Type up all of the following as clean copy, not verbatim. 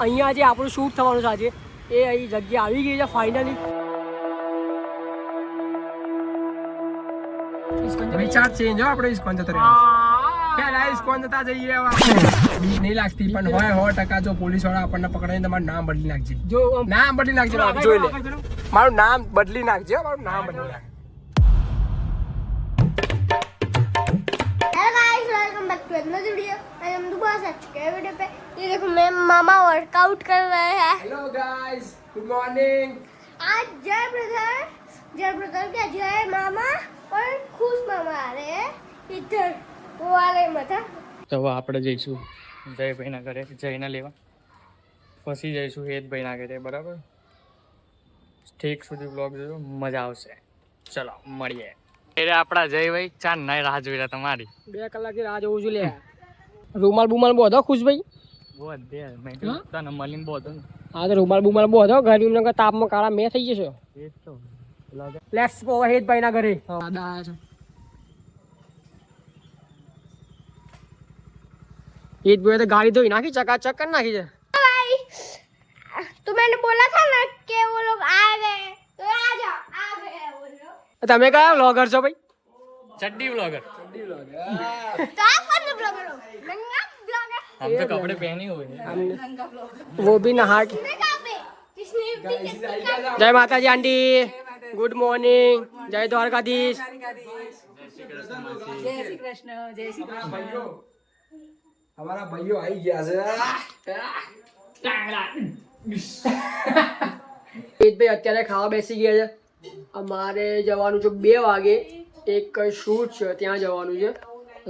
અહીંયા જે આપણું શૂટ થવાનું છે આજે એ અહીં જગ્યા આવી ગઈ છે ફાઇનલી. વિચાર ચેન્જ હો આપણે ઇસ્કોન જતા રહ્યા પેલા ઇસ્કોન જતા જઈએ બીક નહીં લાગતી પણ હોય 100% જો પોલીસ વાળા આપણને પકડાઈને તમારું નામ બદલી નાખજે. જો નામ બદલી નાખજે જોઈ લે મારું નામ બદલી નાખજે મારું નામ બદલી નાખ. Welcome back to another video आज हम दोबारा आ चुके हैं वीडियो पे. ये देखो मैं मामा वर्कआउट कर रहे हैं. Hello guys good morning. आज जय ब्रदर क्या जय मामा और खुश मामा आ रहे हैं इधर वो वाले मत. તો હવે આપણે જઈશું જયભાઈના ઘરે જઈને લેવા પછી જઈશું હેતભાઈના ઘરે બરાબર. ઠીક સુધી બ્લોગ જોજો મજા આવશે. ચલો મળીએ. એટલે આપણા જયભાઈ ચાર ના રાહ જોઈ રહ્યા તમારી 2 કલાકથી રાહ જોઉં છું લે. રૂમાલ બુમાલ બોધો ખુશભાઈ. બહુ દે મેં કીધું તને મળીને બહુ હતું. હા તો રૂમાલ બુમાલ બોધો ગરમીના તાપમાં કાળા મેં થઈ જશે. એ જ તો લેટ્સ ગો હેતભાઈના ઘરે. દાદા આયા છે. હેતભાઈ તો ગાડી ધોઈ નાખી ચકાચક કરી નાખી છે. भाई तो मैंने बोला था ना कि वो लोग आ गए तो आ जाओ आ गए वो लोग. તમે કયા વ્લોગર છો ભાઈ? ચડ્ડી બ્લોગર. तो आप कौन से ब्लॉगर हो? नंगा ब्लॉगर. हम तो कपड़े पहने हुए हैं. वो भी नहा के. किसने कहा पे किसने जय माता जी आंटी गुड मॉर्निंग जय द्वारकाधीश. અમારા ભાઈઓ આવી ગયા છે. હેતભાઈ અત્યારે ખાવા બેસી ગયા છે. અમારે જવાનું છે 2 વાગે એક શૂટ છે ત્યાં જવાનું છે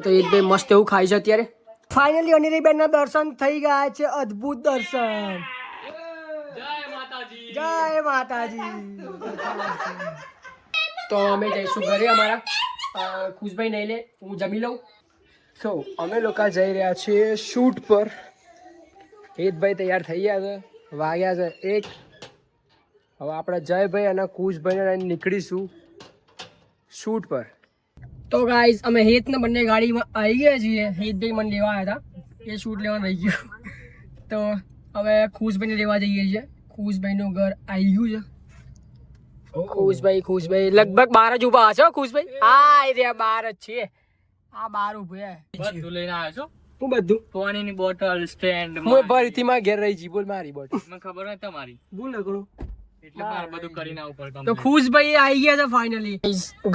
તો હેતભાઈ મસ્ત એવું ખાય છે અત્યારે. ફાઇનલી અનિરીબેનના દર્શન થઈ ગયા છે. અદ્ભુત દર્શન. જય માતાજી. તો અમે જઈશું ઘરે અમારા. ખુશભાઈ નહીં લે હું જમી લઉં. તો અમે લોકો જઈ રહ્યા છીએ શૂટ પર. હેતભાઈ તૈયાર થઈ ગયા છે વાગ્યા છે 1. હવે આપણે જયભાઈ અને કુશભાઈને લઈને નીકળીશું શૂટ પર. તો ગાઈઝ અમે હેતને બંને ગાડીમાં આવી ગયા છીએ. હેતભાઈ મને લેવા આવ્યા હતા એ શૂટ લેવાનું રહી ગયું તો હવે ખુશભાઈને લેવા જઈએ છીએ. ખુશભાઈનું ઘર આવી ગયું છે. ખુશભાઈ લગભગ 12 જ ઊભા હશે. ખુશભાઈ હા એ રહ્યા 12 જ છે. આ 12 ઊભા બધું લઈને આવ્યો છો. હું બધું પાણીની બોટલ સ્ટેન્ડ હું ભરીથી માં ઘેર રહી જી બોલ મારી બોટ મને ખબર હોય તમારી ભૂલ ન કરું. એટલે મારે બધું કરીને આવું પડે. તો ખુશભાઈ આવી ગયા છે ફાઇનલી.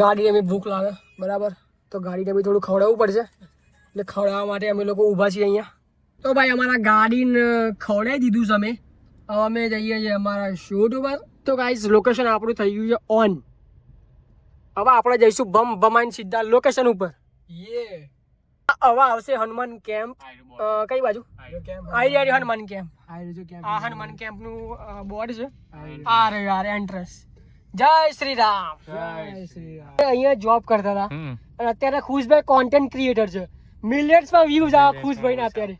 ગાડીને અમે ભૂખ લાગે બરાબર તો ગાડીને બી થોડું ખવડાવવું પડશે એટલે ખવડાવવા માટે અમે લોકો ઊભા છીએ અહીંયા. તો ભાઈ અમારા ગાડીને ખવડાવી દીધું છે અમે. હવે અમે જઈએ છીએ અમારા શૂટ ઉપર. તો ગાઈઝ લોકેશન આપણું થઈ ગયું છે ઓન. હવે આપણે જઈશું બમ બમાઈને સીધા લોકેશન ઉપર. યે હવે આવશે હનુમાન કેમ્પ. કઈ બાજુ? આઈ હનુમાન કેમ્પ. આ હનુમાન કેમ્પ નું બોર્ડ છે. આ રહ્યું આ એન્ટ્રન્સ. જય શ્રી રામ. અહીંયા જોબ કરતા હતા અને અત્યારે ખુશભાઈ કોન્ટેન્ટ ક્રિએટર છે. મિલિયન્સ માં વ્યૂઝ આ ખુશભાઈ ના અત્યારે.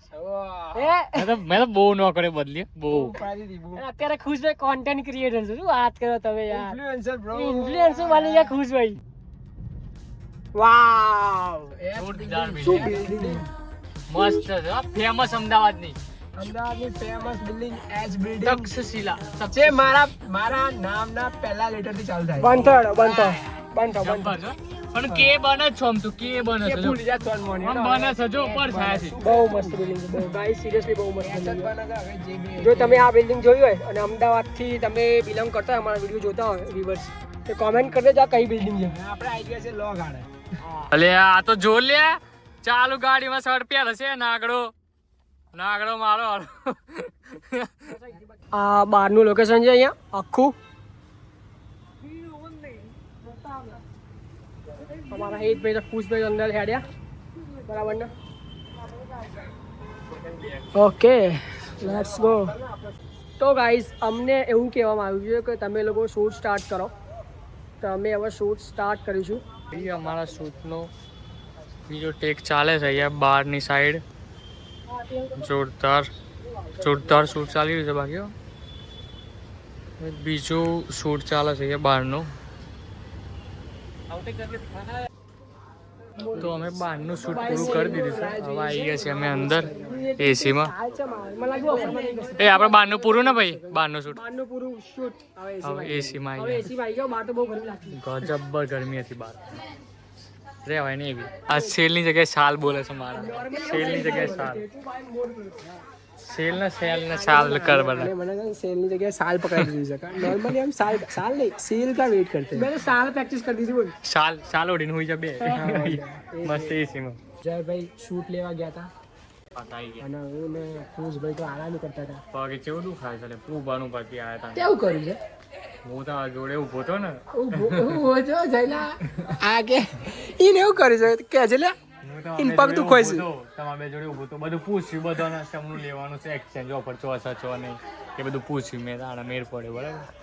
મેં તો બહુ ન કરે બદલી બહુ. અત્યારે ખુશભાઈ કોન્ટેન્ટ ક્રિએટર છે. શું વાત કરો તમે યાર. Influencer bro. ઇન્ફ્લુએન્સર બની ગયા ખુશભાઈ. વાવ મસ્ત છે ફેમસ અમદાવાદની અમદાવાદની famous building H building Takshashila જે મારા નામના પહેલા લેટર થી ચાલુ થાય. બંધો જબ્બર છે. પણ કે બને જ છો આમ તું કે બને છે જો. ભૂલી જા તોન મોની આમ બને છે જો ઉપર થાય છે. બહુ મસ્ત બિલ્ડિંગ છે. બહુ ગાઈસ સિરિયસલી બહુ મસ્ત બિલ્ડિંગ છે. જે બી જો તમે આ બિલ્ડિંગ જોઈ હોય અને અમદાવાદથી તમે બિલોંગ કરતા હોય અમારા વિડીયો જોતા હોય વ્યુઅર્સ તો કોમેન્ટ કરી દેજો આ કઈ બિલ્ડિંગ છે. આપણે આઈડિયા છે લો ગાડે. અલે આ તો જો લે ચાલુ ગાડીમાં સડપ્યા હશે નાગડો મારો. આ બહારનું લોકેશન છે અહીંયા આખું. અમારા હેતભાઈ તો ખુશભાઈ અંદર હેડ્યા બરાબર ને. Okay let's go. તો ગાઈઝ અમને એવું કહેવામાં આવ્યું છે કે તમે લોકો શૂટ સ્ટાર્ટ કરો તો અમે હવે શૂટ સ્ટાર્ટ કરીશું. અમારા શૂટનો બીજો ટેક ચાલે છે અહીંયા બહારની સાઈડ. જોરદાર શૂટ ચાલી રહ્યું છે બાકી બીજું શૂટ ચાલે છે અહીંયા બહારનું. તો અમે બહારનું શૂટ પૂરું કરી દીધું છે. હવે આવી ગયા છીએ અમે અંદર. AC માં હાલ છે મારે. મને લાગ્યું ઓફરમાં નહીં કરશે. એ આપણે બહારનું પૂરું ને ભાઈ બહારનું શૂટ બહારનું પૂરું shoot. હવે AC માં હવે AC માં હવે આવી AC માં આવી ગયો. બહાર તો બહુ ગરમી લાગતી. જબ્બર ગરમી હતી બહાર રેવાય નહીં એવી આ સેલની જગ્યાએ સાલ બોલે છે મારા સેલની જગ્યાએ સાલ સેલ ને સાલ કર બના અને મને તો સેલની જગ્યાએ સાલ પકડાઈ દીધી છે નોર્મલી हम साल साल नहीं सेल का वेट करते हैं મેં તો સાલ practice કરી દીધી બોલ. સાલ ઓડીને હોઈ જા બે મસ્ત એસી માં જયભાઈ શૂટ લેવા ગયા હતા પતાઈ ગયા અને હું ને ખુશભાઈ તો આરામ કરતા હતા પગે કેવું દુખાય છે પૂબાનું બાકી આયા કેવું કર્યું છે હતા હું તો આ જોડે ઊભો તો ને ઊભો છો જયલા આ કે ઈને એવું કર્યું છે કે છે લે ઇન પગ તું ખોઈ છે તમારા બે જોડે ઊભો તો બધું પૂછ્યું બધાને શમનું લેવાનું છે એક્સચેન્જ ઓફર ચોસા ચો નહીં એ બધું પૂછ્યું મેં તારા મેર પડ્યો બરાબર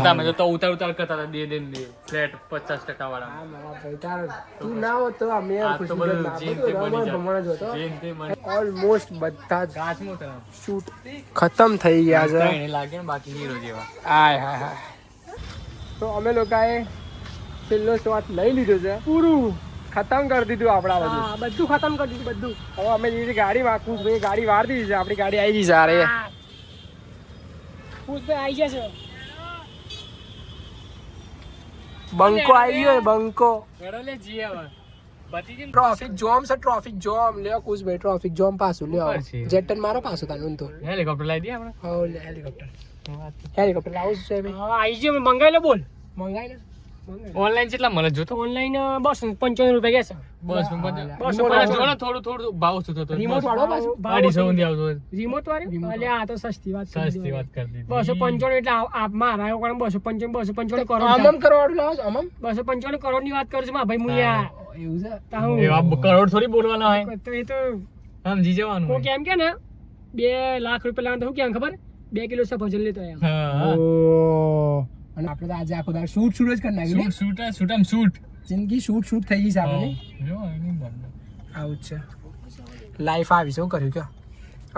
તમે તો ઉતાર કરતા હતા દે ફ્લેટ 50% વાળા હા મારા ભાઈ તારો તું ના હોત તો આ મેર આ તો ખુશી બધું ના જીન બધું તે બની રમણ ભમણ જ હતો જાય જીન તે બની ઓલમોસ્ટ બધા જ કાચમું તને શૂટ ખતમ થઈ ગયા છે એને લાગે ને બાકી હીરો જેવા હાય હાય હાય તો અમે લોકોએ છેલ્લો શોટ લઈ લીધો છે પૂરું ખતમ કરી દીધું આપણા બધું હા બધું ખતમ કરી દીધું બધું. હવે અમે લીધી ગાડી વાકું ભાઈ ગાડી વાર દીધી છે આપણી ગાડી આવી ગઈ છે અરે ખુશભાઈ આવી ગયા છે. બંકો આવી ગયો બંકો ઘરે લે જી હવે બતી ગઈ ટ્રાફિક જોમ છે ટ્રાફિક જોમ લ્યો કુશભાઈ ટ્રાફિક જોમ પાછું લ્યો ઉપર છે. જેટન મારો પાછું તાનું તો હેલિકોપ્ટર લાવી દે આપણે હા લે હેલિકોપ્ટર હેલિકોપ્ટર લાવું છે ભાઈ હા આવી ગયો. મંગાવી લે બોલ. મંગાઈ ને ઓનલાઈન કેટલા મળે જો તો ઓનલાઈન 295 રૂપિયા ગયા છે. બસ થોડું ભાવ શું થતો રિમોટ વાળો પાછું 250 સુધી આવતો રિમોટ વાળી અલે આ તો સસ્તી વાત કરી સસ્તી વાત કરી દીધી 295 એટલે મારા એવું કારણ 295 કરોડ આમમ કરવાડું લાવો છો આમમ 295 કરોડ ની વાત કરું છું માં ભાઈ હું યાર એવું છે તાહું એવા કરોડ થોડી બોલવાના હોય તો એ તો સમજી જવાનું કોઈ કેમ કે ને 2 લાખ રૂપિયા લાવવાનું તો શું કેમ ખબર 2 કિલો સફરજન લેતો એમ. હા ઓ અને આપણે તો આજે આખો દાડો શૂટ જ કરી નાખ્યું શૂટ જિંદગી શૂટ થઈ ગઈ છે આપણે જો એની બંધ આવું જ છે લાઈફ આવી શું કર્યું કયો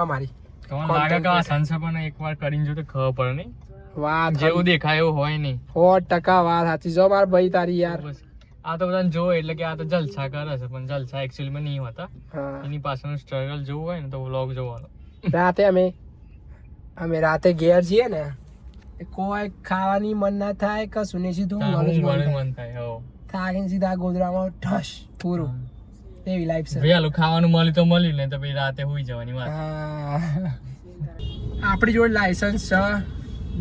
અમારી તમને લાગે કે આ સંસા પણ એકવાર કરીને જો તો ખબર પડે નહીં વાત જેવું દેખાય એવું હોય નહીં 100% વાત સાચી જો મારા ભાઈ તારી યાર બસ આ તો બધાને જોવે એટલે કે આ તો જલસા કરે છે પણ જલસા એકચ્યુઅલી માં નહીં હોતા હા. એની પાછળનું સ્ટ્રગલ જોવું હોય ને તો વ્લોગ જોવાનો રાતે અમે રાતે ઘેર છીએ ને કોઈ ખાવાની મન ના થાય કશું નહીં સીધું મન થાય હો થાકીને સીધા ગોદરામાં ઠસ પૂરું એવી લાઈફ છે વેલું ખાવાનું મળ્યું તો મળ્યું ને તો પછી રાતે હુઈ જવાની વાત હા. આપણી જોડે લાયસન્સ છે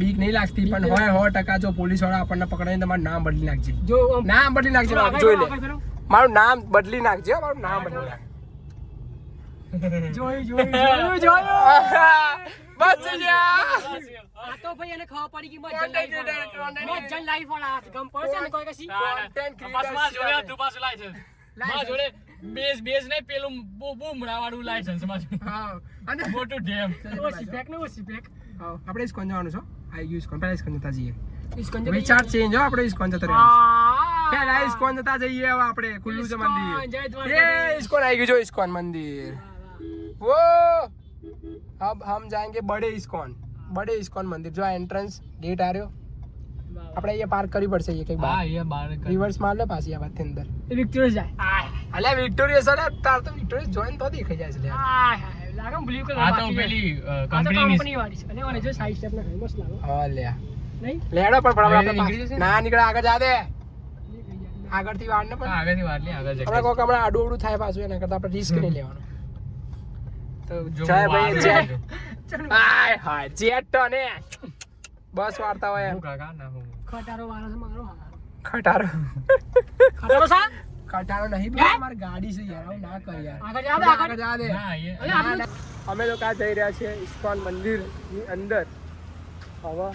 બીક નહીં લાગતી પણ હોય 100% જો પોલીસ વાળા આપણને પકડાઈને તમારું નામ બદલી નાખજે જો નામ બદલી નાખજે મારું જોઈ લે મારું નામ બદલી નાખજે હો, મારું નામ બદલી નાખ જોયું બસ જા આ તો ભાઈ એને ખબર પડી કે મજન લાઈફ વાળા ગમ પડશે ને કોઈ કશી બેઝ નહીં પેલું બૂમડા વાળું લાયસન્સ હા અને મોટું ડેમ ઓછી ફેક ને ઓછી ફેક આપણે ઇસ્કોન જવાનું છો આઈ ગયું ઇસ્કોન પહેલા ઇસ્કોન જતા જઈએ ઇસ્કોન વિચાર ચેન્જ હો આપણે ઇસ્કોન જતા રહેવાનું પહેલા ઇસ્કોન જતા જઈએ હવે આપણે ખુલ્લું છે મંદિર જય ये દ્વારકાધીશ. इस्कॉन आएगी जो इस्कॉन मंदिर वो अब हम जाएंगे बड़े इस्कॉन मंदिर जो एंट्रेंस गेट आ रहे हो આપણે અહીંયા પાર્ક કરવી પડશે એક એક હા બાર અહીંયા બાર રિવર્સ માર લે પાછી આ વાત અંદર વિક્ટોરિયસ જાય અલ્યા વિક્ટોરિયસ અરે તાર તો વિક્ટોરિયસ જોઈન તો દેખાઈ જાય છે લે લાગે બ્લુ કલર આ તો પેલી કંપનીની કંપની વાળી છે અને ઓને જો સાઈડ સ્ટેપ ના મસ્ત લાગે હા લે નહીં લેડો પણ હવે આપણે નીકળી જશે ને? ના નીકળે આગળ જા દે આગળથી વાળ ને પણ આગળથી વાર લે આગળ આપણે જગ્યાએ. કોક હમણાં આડું અવડું થાય પાછું એના કરતા આપણે રિસ્ક નહીં લેવાનું તો જો જય વાર ભાઈ, લાગે. જય. હાય હાય જેટ તો ને બસ વાર્તા હોય હું કાકા ના હું ખટારો વાળો છે મારો ખટારો ખટારો સા ખટારો નહીં ભાઈ મારી ગાડી છે યાર આવું ના કર યાર આગળ જા દે આગળ જા દે ના એ અરે આપણું અમે લોકો આ જઈ રહ્યા છીએ ઇસ્કોન મંદિરની અંદર હવે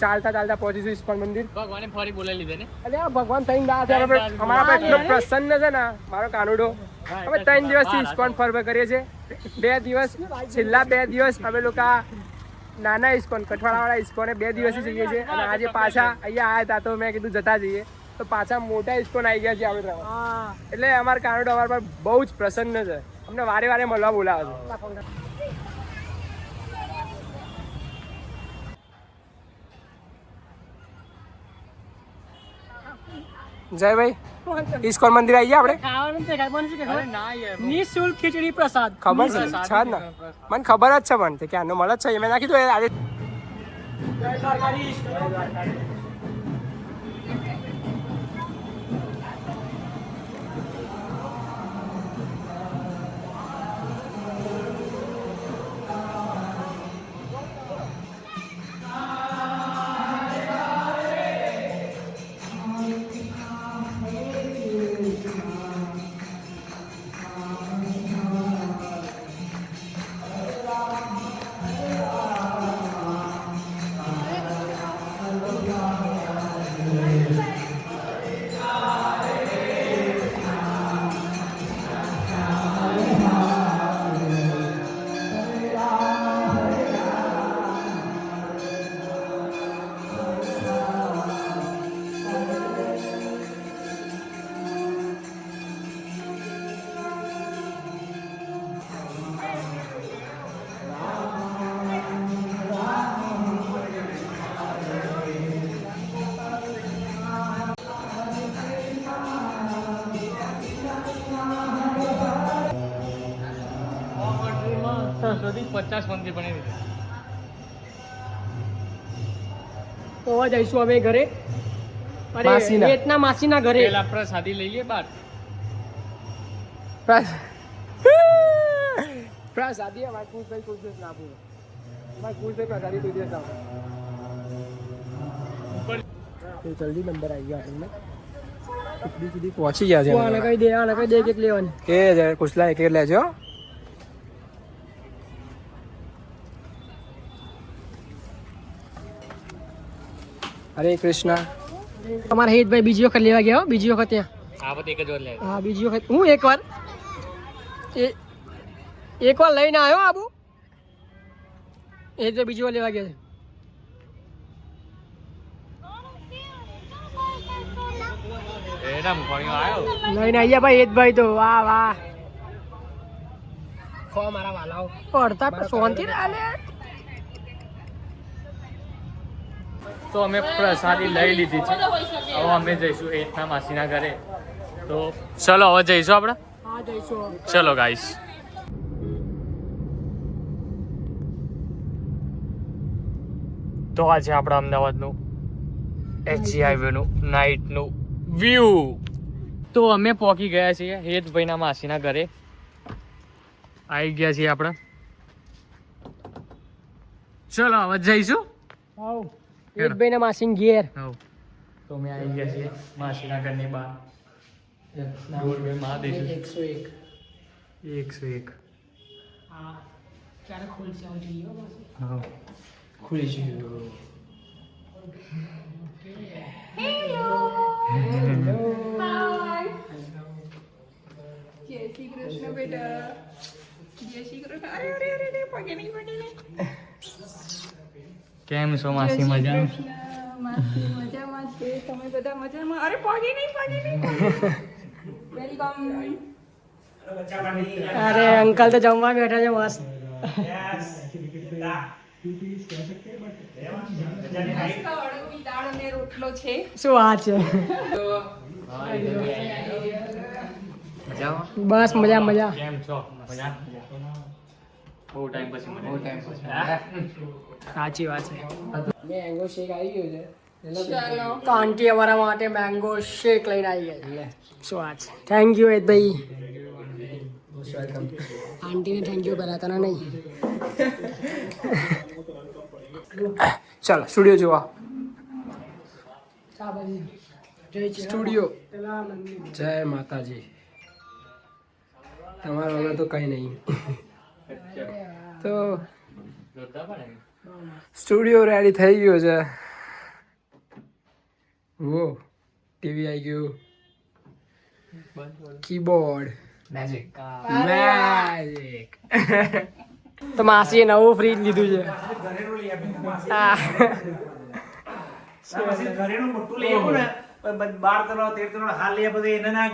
ચાલતા ચાલતા પહોંચીશું ઇસ્કોન મંદિર ભગવાને ફરી બોલાવી લીધે ને અરે આ ભગવાન ત્રણ દાડા છે અમારા પર એટલો પ્રસન્ન છે ને મારો કાનુડો અમે 3 દિવસથી ઇસ્કોન ફરવા કરીએ છીએ 2 દિવસ છેલ્લા 2 દિવસ અમે લોકો આ નાના ઇસ્કોન કઠવાળાવાળા ઇસ્કોને 2 દિવસથી જઈએ છીએ અને આજે પાછા અહીંયા આવ્યા હતા તો મેં કીધું જતા જઈએ તો પાછા મોટા ઇસ્કોન આવી ગયા છે આપણે એટલે અમારા કાનુડો અમારા પર બહુ જ પ્રસન્ન છે અમને વારે વારે મળવા બોલાવે છે જય ભાઈ ઇસ્કોન મંદિર આવી ગયા આપણે ખાવાનું તે ખાવાનું છે કે અરે ના યાર નિઃશુલ્ક ખીચડી પ્રસાદ ખબર છે છે જ ને મને ખબર જ છે પણ તે ક્યાંનો મળે જ છે મેં નાખી દો આજે સુધી 50 મંદિર બની દીધા. તો હવે જઈશું અમે ઘરે અરે માસીના. હેતના માસીના ઘરે પેલા પ્રસાદી લઈ લઈએ બાર. પ્રસાદી અમારે કુશભાઈ કોઈ દિવસ ના પૂછે અમારે કુશભાઈ પ્રસાદી કોઈ દિવસ ના પૂછે જલ્દી નંબર આવી ગયો આપણને કેટલી સુધી પહોંચી ગયા છે તું આને કહી દે કે લેવાની કે કુશલા એક લેજો હરે કૃષ્ણ તમારા હેતભાઈ બીજી વખત લેવા ગયા હો બીજી વખત ત્યાં આ વખતે એક જ વાર લે. હા બીજી વખત હું એકવાર લઈને આવ્યો આબુ એ તો બીજી વાર લેવા ગયા એના મુખવાણીઓ આવ્યો. છે લઈને આવ્યા ભાઈ હેતભાઈ તો વાહ વાહ ખો મારા વાલાઓ પડતા પણ શાંતિ આલે તો અમે પ્રસાદી લઈ લીધી છે. હવે અમે જઈશું હેતના માસીના ઘરે. તો ચલો હવે જઈશું આપણે. હા જઈશું ચલો ગાઈસ. તો આ છે આપણા અમદાવાદનું એચજી હાઈવેનું નાઇટનું વ્યૂ. તો અમે પહોંચી ગયા છીએ હેતભાઈના માસીના ઘરે. આવી ગયા છીએ આપણે. ચલો હવે જઈશું. આવ હેતભાઈ ના માસીન ઘેર હવ. તો અમે આવી ગયા છીએ માસીના ઘરની બહાર. ગોળભાઈ મહાદેવ 101. હા ક્યારે ખોલશે આવું જોઈએ હા ખુલી ગયું. જય શ્રી કૃષ્ણ બેટા જય શ્રી કૃષ્ણ અરે અરે અરે પગે નહીં પગે નહીં કેમ છો માસી મજા? માસી મજામાં છે તમે બધા મજામાં અરે પગે નહીં વેલકમ અરે અંકલ તો જમવા બેઠા છે મસ્ત મસ્ત અળવી દાળ અને રોટલો છે શું વાત છે બસ મજા મજા કેમ છો? મજા? બહુ ટાઈમ પછી સાચી વાત છે મેંગો શેક આવી ગયો છે ચાલો તો આંટી અમારા માટે મેંગો શેક લઈને આવી ગયા છે શું વાત છે થેન્ક યુ હેતભાઈ આંટીને થેન્ક યુ પહેલા તને નહીં ચાલો સ્ટુડિયો જોવા સ્ટુડિયો સ્ટુડિયો જય માતાજી તમારા વગર તો કઈ નહીં તો સ્ટુડિયો રેડી થઈ ગયો છે વો ટીવી આવી ગયું કીબોર્ડ મેજિક તો માસીએ નવું ફ્રીજ લીધું છે હા. ઘરેનું મોટું લઈ આવું ને 12 તલો 13 તલો હાલ લઈ બધું એને ના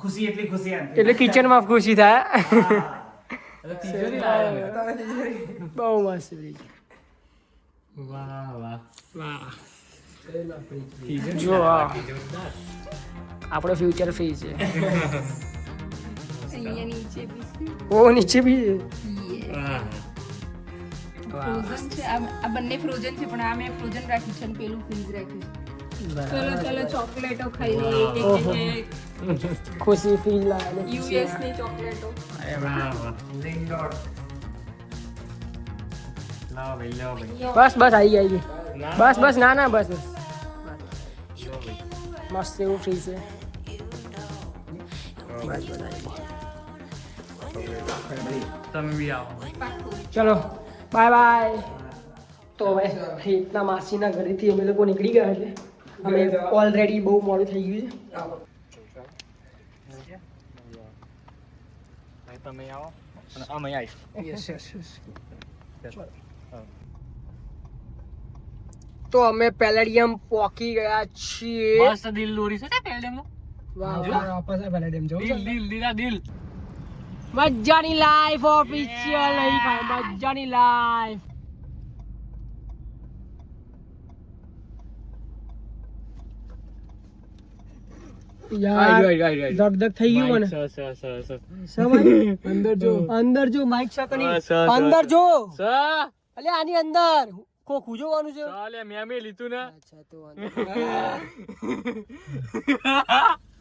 ખુશી એટલી ખુશી આમ એટલે કિચનમાં ખુશી થાય બહુ મસ્ત ફ્રીજ વાહ વાહ. વાહ જો આપણો ફ્યુચર ફ્રી છે. અહીંયા નીચે બી છે. ઓ નીચે બી છે. ફ્રોઝન છે આ બંને ફ્રોઝન છે પણ આ મેં ફ્રોઝન રાખ્યું છે અને પેલું ફ્રીઝ રાખ્યું છે. ચલો ચોકલેટો ખાઈ લઈએ એક ખુશી ફ્રીજ લાવે. યુએસ ની ચોકલેટો. બસ બસ આવી ગઈ. બસ બસ ના બસ બસ મસ્ત એવું ફ્રી છે. બસ બસ તમે બી આવો. ચલો બાય બાય. તો હવે રીતના માસીના ઘરેથી અમે લોકો નીકળી ગયા એટલે અમે ઓલરેડી બહુ મોડું થઈ ગયું છે. તમે આવો અને અમે આવીશું. Yes yes yes. તો અમે પેલેડિયમ પહોંચી ગયા છીએ. મસ્ત દિલ દોરી છે પેલેડિયમનું. વાહ વાપસ આ પેલેડિયમ જવું છે. દિલ દીરા દિલ. મજાની લાઈફ ઓફિશિયલ નહીં ખાય મજાની લાઈફ. યાર ધક ધક થઈ ગયું મને. અંદર જો અંદર જો માઈક શકની અંદર જો. અલે આની અંદર ખોખું જોવાનું છે. ચાલે મેં લીધું ને. અચ્છા તો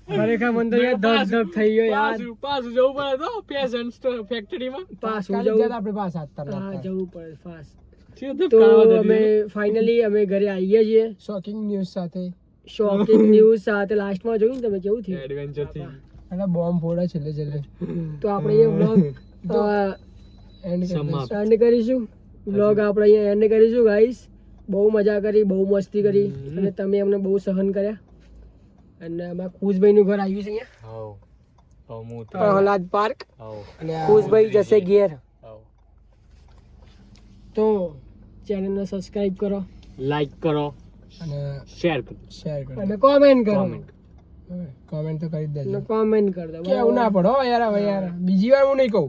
ખરેખર મને તો યાર ધક ધક થઈ ગયો યાર. પાછું જવું પડે તો પેશન્ટ ફેક્ટરીમાં. પાછું જવું આપણે પાસે હા જવું પડે ફાસ્ટ. તો તો અમે ફાઇનલી અમે ઘરે આવીએ છીએ શોકિંગ ન્યૂઝ સાથે. શોકિંગ ન્યૂઝ સાથે. લાસ્ટમાં જોયું ને તમે કેવું થયું. એડવેન્ચર થી અને બોમ્બ ફોડે છેલ્લે તો આપણે એ વ્લોગ એન્ડ કરીશું. વ્લોગ આપણે અહીંયા એન્ડ કરીશું ગાઈસ. બહુ મજા કરી બહુ મસ્તી કરી અને તમે અમને બહુ સહન કર્યા. અને અમારા ખુશભાઈનું ઘર આવ્યું છે અહીંયા આવો હું પ્રહલાદ પાર્ક. આવો અને ખુશભાઈ જશે ઘેર. આવો તો ચેનલને સબસ્ક્રાઇબ કરો લાઈક કરો અને શેર કરો. શેર કરો અને કોમેન્ટ કરો. કોમેન્ટ તો કરી જ દેજો. કોમેન્ટ કરી દો. કેવું ના પડો યાર હવે યાર બીજી વાર હું નહીં કહું.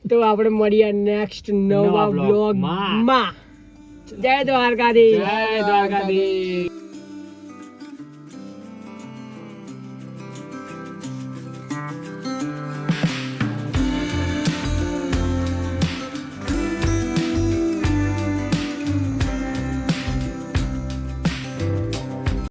તો આપણે મળીએ નેક્સ્ટ નવા બ્લોગ માં. જય દ્વારકાધીશ. જય દ્વારકાધીશ.